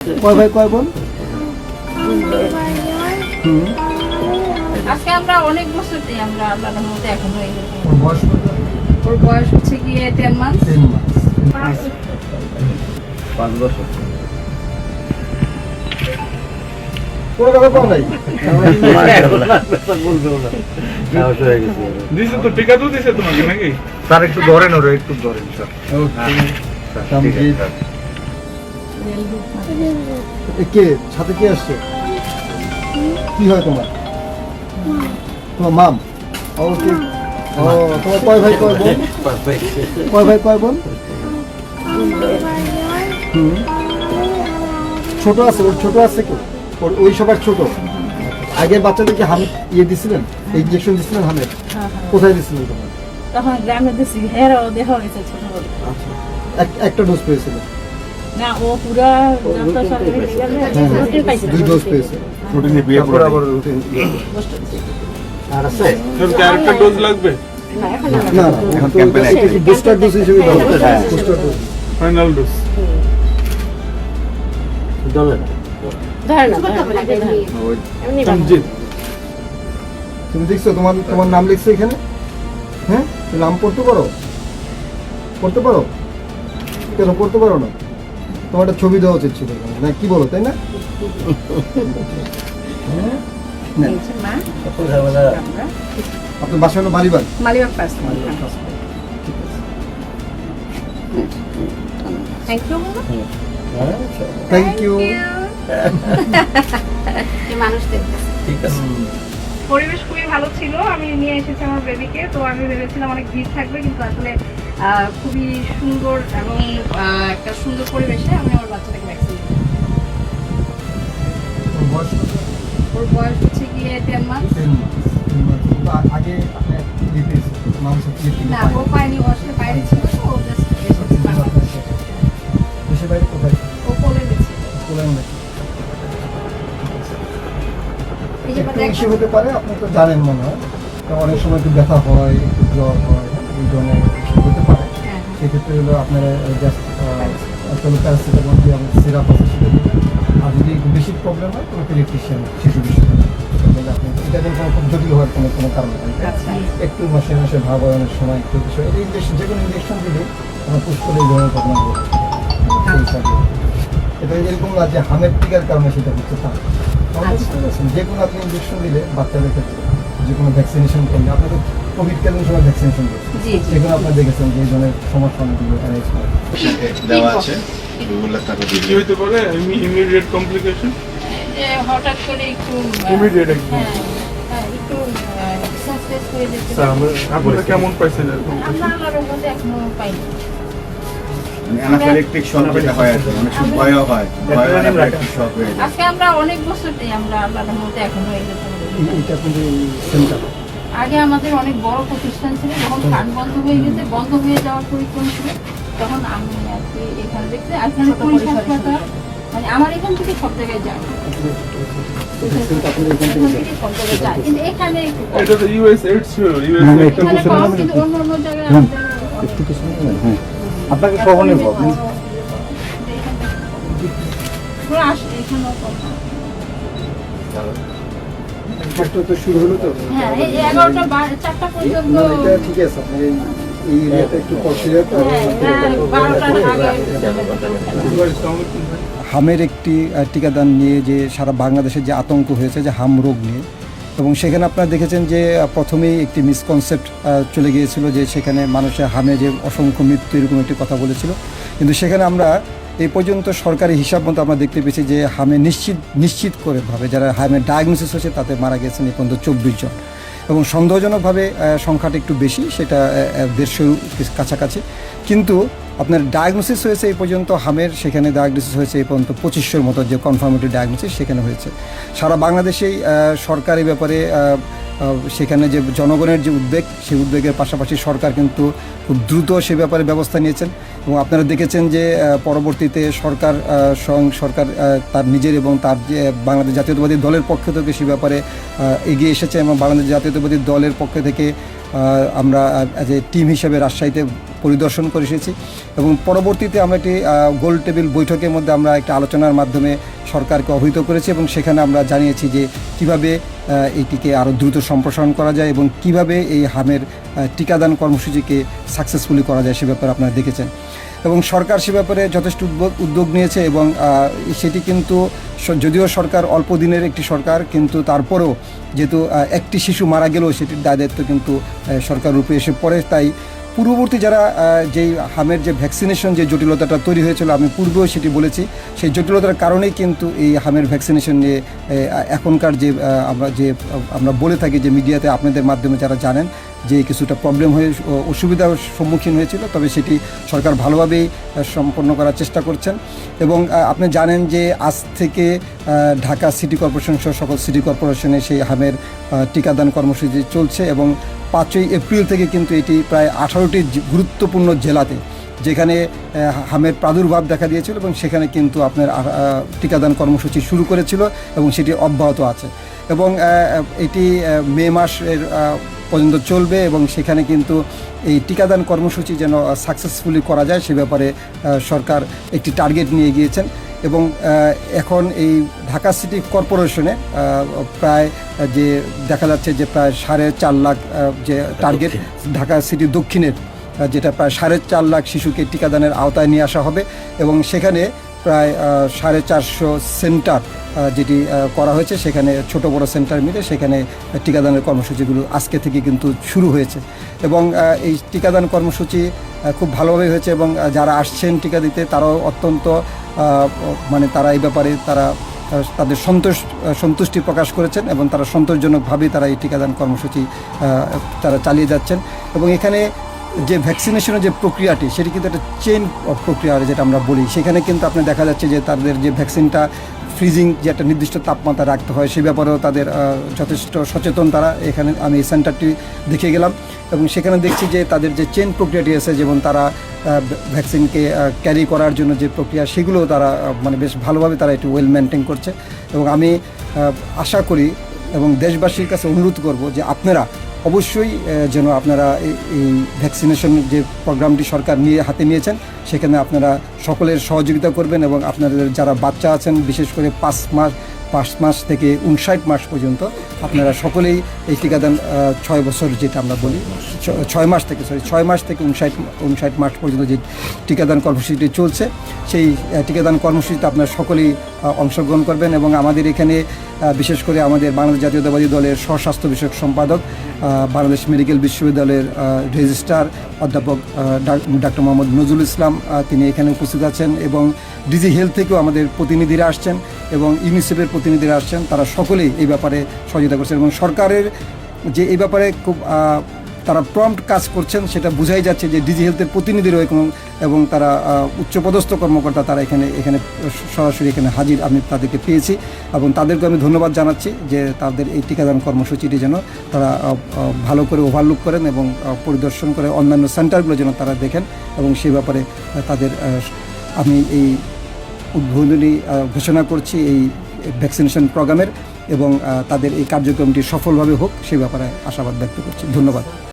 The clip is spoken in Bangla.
কয় ভাই কয় বোন? আজকে আমরা অনেক বছর দিই আমরা আল্লাহর মধ্যে এখন হয়ে গেছে। ওর বয়স কত? ওর বয়স হচ্ছে গিয়ে 10 মাস। 10 মাস। 5 বছর। কোনো কথা কম নাই। দিছে তো টিকা তো দিছে তোমাকে নাকি? স্যার একটু ধরেন ওরে, একটু ধরেন স্যার। কে সাথে কে আসছে? কি হয় তোমার? তোমার মাম? ওকে। ও তোমার কয় ভাই কয় বোন? কয় ভাই কয় বোন? ছোট আছে, ওর ছোট আছে কি? ওই সবার ছোট। আগের বাচ্চাদেরকে হাম দিছিলেন, ইনজেকশন দিছিলেন হামে? কোথায় দিছিলেন তোমার? তখন গ্রামে দিছি হেরাও দেখা হয়েছে ছোট বড়। আচ্ছা, একটা ডোজ পেয়েছিল? না ও পুরা জানতা সরকারি রুটিন পাইছে। 2 ডোজ পেয়েছে। রুটিনে বিয়ে তারপর করে আবার রুটিন। আর আছে? তোর কি আরেকটা ডোজ লাগবে? না এখন না না, এখন ক্যাম্পেইন আছে। বুস্টার ডোজ হিসেবে দাও। হ্যাঁ। Booster dose. Final dose. ধরে না এমনি সঞ্জিত। তুমি দেখছো তোমার নাম লিখছে এখানে? হ্যাঁ, তুমি নাম পড়তে পারো? পড়তে পারো? কেন পড়তে পারো না? তোমার একটা ছবি দেওয়া উচিত ছিল, না কি বলো, তাই না? হ্যাঁ? না। মা আমরা আপনার বাসা হলো মালিবাগ? মালিবাগ পাস। Thank you thank you. মানুষ দেখতে ঠিক আছে। পরিবেশ খুবই ভালো ছিল। আমি নিয়ে এসেছি আমার বেবিকে, তো আমি ভেবেছিলাম অনেক ভিড় থাকবে, কিন্তু আসলে খুবই সুন্দর এবং একটা সুন্দর পরিবেশে আমি আমার বাচ্চাটাকে ভ্যাকসিন দিই। ওর বয়স কত? ওর বয়স হচ্ছে গিয়ে 10 মাস। 10 মাস। 10 মাস। কিন্তু আগে আপনি ইয়ে পেয়েছেন, মানুষের ইয়ে থেকে না, ও পায়নি, ও আসলে বাইরে ছিল, তো ও জাস্ট এসেছে বাংলাদেশে। দেশের বাইরে কোথায়? ও কোলে দিচ্ছে। কোলায় না। এই যে একটু দেখ, ইস্যু হতে পারে, আপনি তো জানেন মনে হয়। তো অনেক সময় একটু ব্যথা হয়, একটু জ্বর হয়, এই ধরনের ইস্যু হতে পারে। হ্যাঁ, সেক্ষেত্রে হলো আপনারা জাস্ট প্যারাসিটামল দিয়ে আমাদের সিরাপ আছে সেটা দেবেন। আর যদি একটু বেশি প্রবলেম হয় কোনো ইলেকট্রিশিয়ান শিশু বিশেষজ্ঞ আপনি এটা কোনো খুব জটিল হওয়ার কোনো কারণ নেই। আচ্ছা। একটু মাসে মাসে ভাব হয় অনেক সময়, একটু বিষয় এই ইঞ্জেকশন, যে কোনো ইঞ্জেকশন দিলে আমরা পুশ করে এই ধরনের ঘটনা ঘটে। সেই হিসাবে এটা এরকম না যে হামের টিকার কারণে সেটা হচ্ছে তা। আমাদের বুঝতে পারছেন, যে কোনো আপনি ইঞ্জেকশন দিলে বাচ্চাদের ক্ষেত্রে, যে কোনো ভ্যাকসিনেশন করলে, আপনাদের কোভিডকালীন সময় ভ্যাকসিনেশন করছে, জি, জি। সেগুলো আপনারা দেখেছেন যে এই ধরনের সমস্যা অনেকগুলো অ্যারাইজ হয়। দেওয়া আছে। ওগুলো টাকা দিয়ে কি হইতে পারে? Immediate complication? যে হঠাৎ করে একটু ইমিডিয়েট একদম। একটু সাকসেস হয়ে যেতে স্যার আপনারা কেমন পাইছেন এরকম? আমরা আল্লাহর মধ্যে এখনো পাইনি। অ্যানাফিল্যাক্টিক শক যেটা হয় আর কি, অনেক সময় ভয়ও হয়। ভয় অ্যানাফিল্যাক্টিক শক হয়ে যায়। আজকে আমরা অনেক বছর দিই আমরা আল্লাহর মধ্যে এখন হয়ে গেছে। এইটা কিন্তু সেন্টার। আগে আমাদের অনেক বড় প্রতিষ্ঠান ছিল, যখন ফান্ড বন্ধ হয়ে গেছে, বন্ধ হয়ে যাওয়ার পরিক্রম ছিল, তখন আমি আর কি এখানে দেখতে এখানে পুলিশ হাসপাতাল, মানে আমার এখান থেকে সব জায়গায় যায়, এখান থেকে সব জায়গায় যায়, কিন্তু এখানে একটু কম। এটা তো ইউএস এইডস ছিল, ইউএস না, এইডস। এখানে কম, কিন্তু অন্য অন্য জায়গায় একটু কিছু হ্যাঁ, আপনাকে খবর নেব। এখানেও কম। একটা তো শুরু হলো তো। হ্যাঁ, এই 11টা 4টা পর্যন্ত। না, এটা ঠিক আছে, আপনি এই এরিয়াটা একটু কনসিডার হ্যাঁ, 12টার আগে। হামের একটি টিকাদান নিয়ে যে সারা বাংলাদেশে যে আতঙ্ক হয়েছে যে হাম রোগ নিয়ে, এবং সেখানে আপনারা দেখেছেন যে প্রথমেই একটি মিসকনসেপ্ট চলে গিয়েছিল যে সেখানে মানুষের হামে যে অসংখ্য মৃত্যু এরকম একটি কথা বলেছিল, কিন্তু সেখানে আমরা এই পর্যন্ত সরকারি হিসাব মতো আমরা দেখতে পেয়েছি যে হামে নিশ্চিত করে ভাবে যারা হামে ডায়াগনোসিস হয়েছে তাতে মারা গেছেন এই পর্যন্ত 24 জন, এবং সন্দেহজনকভাবে সংখ্যাটা একটু বেশি, সেটা 150 কাছাকাছি, কিন্তু আপনার ডায়াগনোসিস হয়েছে এই পর্যন্ত হামের, সেখানে ডায়াগনোসিস হয়েছে এই পর্যন্ত 2500 মতো যে কনফার্মেটিভ ডায়াগনোসিস সেখানে হয়েছে। সারা বাংলাদেশেই সরকারি ব্যাপারে সেখানে যে জনগণের যে উদ্বেগ, সেই উদ্বেগের পাশাপাশি সরকার কিন্তু খুব দ্রুত সে ব্যাপারে ব্যবস্থা নিয়েছেন, এবং আপনারা দেখেছেন যে পরবর্তীতে সরকার তার নিজের এবং তার যে বাংলাদেশ জাতীয়তাবাদী দলের পক্ষ থেকে সে ব্যাপারে এগিয়ে এসেছে, এবং বাংলাদেশ জাতীয়তাবাদী দলের পক্ষ থেকে আমরা অ্যাজ এ টিম হিসেবে রাজশাহীতে পরিদর্শন করে এসেছি এবং পরবর্তীতে আমরা একটি গোল টেবিল বৈঠকের মধ্যে আমরা একটা আলোচনার মাধ্যমে সরকারকে অবহিত করেছি এবং সেখানে আমরা জানিয়েছি যে কিভাবে এইটিকে আরও দ্রুত সম্প্রসারণ করা যায় এবং কিভাবে এই হামের টিকাদান কর্মসূচিকে সাকসেসফুলি করা যায় সে ব্যাপারে আপনারা দেখেছেন এবং সরকার সে ব্যাপারে যথেষ্ট উদ্যোগ নিয়েছে এবং সেটি কিন্তু যদিও সরকার অল্প দিনের একটি সরকার কিন্তু তারপরেও যেহেতু একটি শিশু মারা গেলেও সেটির দায়িত্ব কিন্তু সরকারের উপরে এসে পড়ে তাই পূর্ববর্তী যারা যেই হামের যে ভ্যাকসিনেশন যে জটিলতাটা তৈরি হয়েছিল আমি পূর্বেও সেটি বলেছি সেই জটিলতার কারণেই কিন্তু এই হামের ভ্যাকসিনেশন নিয়ে এখনকার যে আমরা বলে থাকি যে মিডিয়াতে আপনাদের মাধ্যমে যারা জানেন যে কিছুটা প্রবলেম হয়ে অসুবিধার সম্মুখীন হয়েছিল তবে সেটি সরকার ভালোভাবেই সম্পন্ন করার চেষ্টা করছেন এবং আপনি জানেন যে আজ থেকে ঢাকা সিটি কর্পোরেশন সহ সকল সিটি কর্পোরেশনে সেই হামের টিকাদান কর্মসূচি চলছে এবং 5ই এপ্রিল থেকে কিন্তু এটি প্রায় 18টি গুরুত্বপূর্ণ জেলাতে যেখানে হামের প্রাদুর্ভাব দেখা দিয়েছিল এবং সেখানে কিন্তু আপনার টিকাদান কর্মসূচি শুরু করেছিল এবং সেটি অব্যাহত আছে এবং এটি মে মাসের পর্যন্ত চলবে এবং সেখানে কিন্তু এই টিকাদান কর্মসূচি যেন সাকসেসফুলি করা যায় সে ব্যাপারে সরকার একটি টার্গেট নিয়ে গিয়েছেন এবং এখন এই ঢাকা সিটি কর্পোরেশনে প্রায় যে দেখা যাচ্ছে যে প্রায় 4.5 লাখ যে টার্গেট ঢাকা সিটি দক্ষিণের যেটা প্রায় 4.5 লাখ শিশুকে টিকাদানের আওতায় নিয়ে আসা হবে এবং সেখানে প্রায় 450 সেন্টার যেটি করা হয়েছে সেখানে ছোট বড় সেন্টার মিলে সেখানে টিকাদানের কর্মসূচিগুলো আজকে থেকে কিন্তু শুরু হয়েছে এবং এই টিকাদান কর্মসূচি খুব ভালোভাবে হয়েছে এবং যারা আসছেন টিকা দিতে তারাও অত্যন্ত মানে তারা এই ব্যাপারে তাদের সন্তুষ্টি প্রকাশ করেছেন এবং তারা সন্তোষজনকভাবেই তারা এই টিকাদান কর্মসূচি তারা চালিয়ে যাচ্ছেন এবং এখানে যে ভ্যাকসিনেশনের যে প্রক্রিয়াটি সেটি কিন্তু একটা চেইন প্রক্রিয়া যেটা আমরা বলি সেখানে কিন্তু আপনি দেখা যাচ্ছে যে তাদের যে ভ্যাকসিনটা ফ্রিজিং যে একটা নির্দিষ্ট তাপমাত্রা রাখতে হয় সে ব্যাপারেও তাদের যথেষ্ট সচেতন তারা এখানে আমি এই সেন্টারটি দেখে গেলাম এবং সেখানে দেখছি যে তাদের যে চেইন প্রক্রিয়াটি আছে যেমন তারা ভ্যাকসিনকে ক্যারি করার জন্য যে প্রক্রিয়া সেগুলো তারা মানে বেশ ভালোভাবে তারা একটু ওয়েল মেনটেন করছে এবং আমি আশা করি এবং দেশবাসীর কাছে অনুরোধ করব যে আপনারা অবশ্যই যেন আপনারা এই ভ্যাকসিনেশন যে প্রোগ্রামটি সরকার হাতে নিয়েছেন সেখানে আপনারা সকলের সহযোগিতা করবেন এবং আপনাদের যারা বাচ্চা আছেন বিশেষ করে 5 মাস থেকে 59 মাস পর্যন্ত আপনারা সকলেই এই টিকাদান 6 বছর যেটা আমরা বলি 6 মাস থেকে 59 মাস পর্যন্ত যে টিকাদান কর্মসূচিটি চলছে সেই টিকাদান কর্মসূচিতে আপনারা সকলেই অংশগ্রহণ করবেন এবং আমাদের এখানে বিশেষ করে আমাদের বাংলাদেশ জাতীয়তাবাদী দলের স্বস্বাস্থ্য বিষয়ক সম্পাদক বাংলাদেশ মেডিকেল বিশ্ববিদ্যালয়ের রেজিস্ট্রার অধ্যাপক ডক্টর মোহাম্মদ নজরুল ইসলাম তিনি এখানে উপস্থিত আছেন এবং ডিজি হেলথ থেকেও আমাদের প্রতিনিধিরা আসছেন এবং ইউনিসেফের প্রতিনিধিরা আসছেন তারা সকলেই এই ব্যাপারে সহযোগিতা করছেন এবং সরকারের যে এই ব্যাপারে খুব তারা প্রম্পট কাজ করছেন সেটা বোঝাই যাচ্ছে যে ডিজি হেলথের প্রতিনিধি রয়েছে এবং তারা উচ্চপদস্থ কর্মকর্তা তারা এখানে সরাসরি এখানে হাজির আমি তাদেরকে পেয়েছি এবং তাদেরকে আমি ধন্যবাদ জানাচ্ছি যে তাদের এই টিকাদান কর্মসূচিটি যেন তারা ভালো করে ওভারলুক করেন এবং পরিদর্শন করে অন্যান্য সেন্টারগুলো যেন তারা দেখেন এবং সেই ব্যাপারে তাদের আমি এই উদ্বোধনী ঘোষণা করছি এই ভ্যাকসিনেশন প্রোগ্রামের এবং তাদের এই কার্যক্রমটি সফলভাবে হোক সে ব্যাপারে আশাবাদ ব্যক্ত করছি ধন্যবাদ